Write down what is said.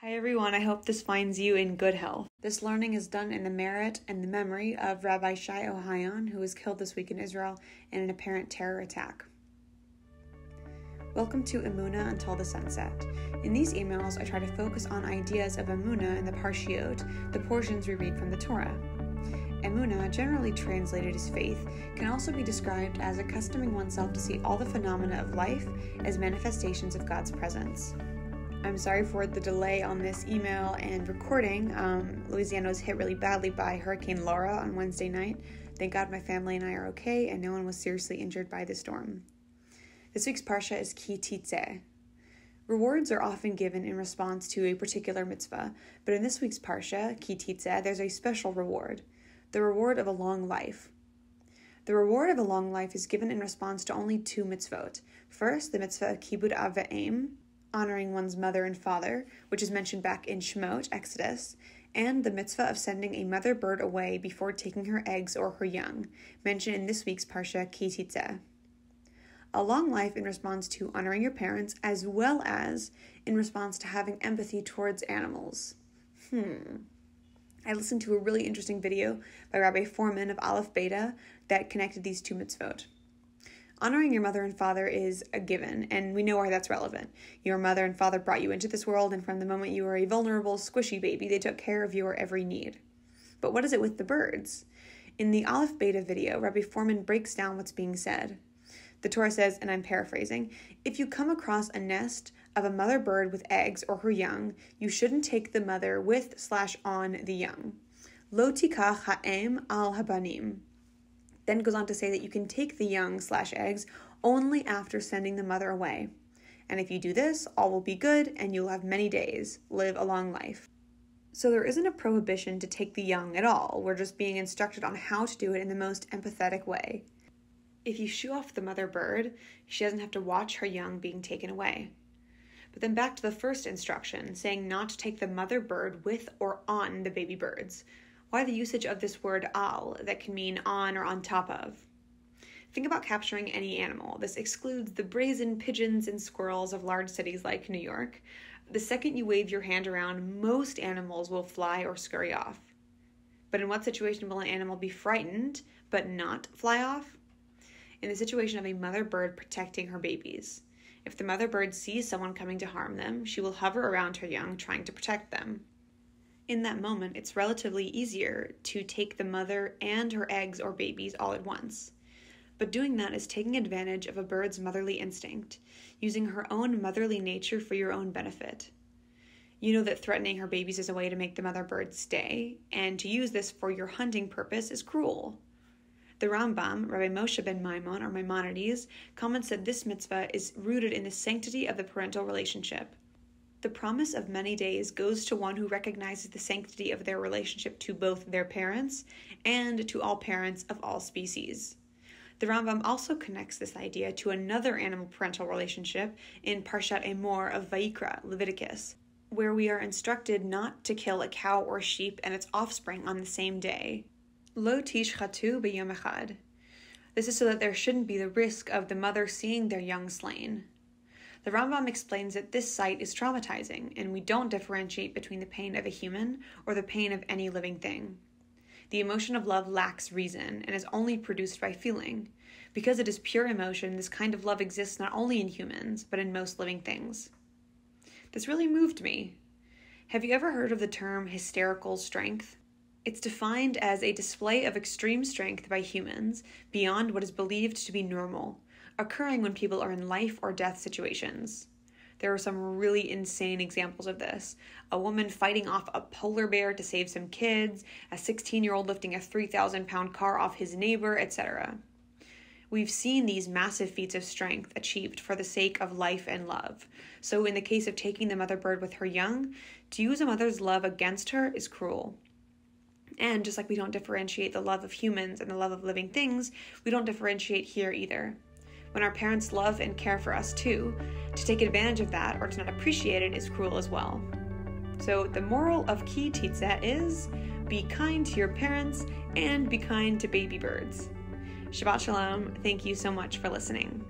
Hi everyone, I hope this finds you in good health. This learning is done in the merit and the memory of Rabbi Shai Ohayon, who was killed this week in Israel in an apparent terror attack. Welcome to Emunah Until the Sunset. In these emails, I try to focus on ideas of Emunah in the Parshiot, the portions we read from the Torah. Emunah, generally translated as faith, can also be described as accustoming oneself to see all the phenomena of life as manifestations of God's presence. I'm sorry for the delay on this email and recording. Louisiana was hit really badly by Hurricane Laura on Wednesday night. Thank God my family and I are okay, and no one was seriously injured by the storm. This week's parsha is Teitzei. Rewards are often given in response to a particular mitzvah, but in this week's parsha, Teitzei, there's a special reward, the reward of a long life. The reward of a long life is given in response to only two mitzvot. First, the mitzvah of kibud av v'em, honoring one's mother and father, which is mentioned back in Shemot, Exodus, and the mitzvah of sending a mother bird away before taking her eggs or her young, mentioned in this week's parsha, Teitzei. A long life in response to honoring your parents, as well as in response to having empathy towards animals. I listened to a really interesting video by Rabbi Foreman of Aleph Beta that connected these two mitzvot. Honoring your mother and father is a given, and we know why that's relevant. Your mother and father brought you into this world, and from the moment you were a vulnerable, squishy baby, they took care of your every need. But what is it with the birds? In the Aleph Beta video, Rabbi Foreman breaks down what's being said. The Torah says, and I'm paraphrasing, if you come across a nest of a mother bird with eggs or her young, you shouldn't take the mother with/on the young. Lo tikach ha'em al habanim. Then goes on to say that you can take the young/eggs only after sending the mother away. And if you do this, all will be good and you'll have many days, live a long life. So there isn't a prohibition to take the young at all. We're just being instructed on how to do it in the most empathetic way. If you shoo off the mother bird, she doesn't have to watch her young being taken away. But then back to the first instruction, saying not to take the mother bird with or on the baby birds. Why the usage of this word al that can mean on or on top of? Think about capturing any animal. This excludes the brazen pigeons and squirrels of large cities like New York. The second you wave your hand around, most animals will fly or scurry off. But in what situation will an animal be frightened but not fly off? In the situation of a mother bird protecting her babies. If the mother bird sees someone coming to harm them, she will hover around her young, trying to protect them. In that moment, it's relatively easier to take the mother and her eggs or babies all at once. But doing that is taking advantage of a bird's motherly instinct, using her own motherly nature for your own benefit. You know that threatening her babies is a way to make the mother bird stay, and to use this for your hunting purpose is cruel. The Rambam, Rabbi Moshe ben Maimon, or Maimonides, comments that this mitzvah is rooted in the sanctity of the parental relationship. The promise of many days goes to one who recognizes the sanctity of their relationship to both their parents and to all parents of all species. The Rambam also connects this idea to another animal-parental relationship in Parshat Emor of Vayikra, Leviticus, where we are instructed not to kill a cow or sheep and its offspring on the same day. Lo tishchatu b'yom echad. This is so that there shouldn't be the risk of the mother seeing their young slain. The Rambam explains that this sight is traumatizing, and we don't differentiate between the pain of a human or the pain of any living thing. The emotion of love lacks reason and is only produced by feeling. Because it is pure emotion, this kind of love exists not only in humans, but in most living things. This really moved me. Have you ever heard of the term hysterical strength? It's defined as a display of extreme strength by humans beyond what is believed to be normal, occurring when people are in life or death situations. There are some really insane examples of this. A woman fighting off a polar bear to save some kids, a 16-year-old lifting a 3,000-pound car off his neighbor, etc. We've seen these massive feats of strength achieved for the sake of life and love. So in the case of taking the mother bird with her young, to use a mother's love against her is cruel. And just like we don't differentiate the love of humans and the love of living things, we don't differentiate here either. When our parents love and care for us too, to take advantage of that or to not appreciate it is cruel as well. So the moral of Teitzei is, be kind to your parents and be kind to baby birds. Shabbat Shalom. Thank you so much for listening.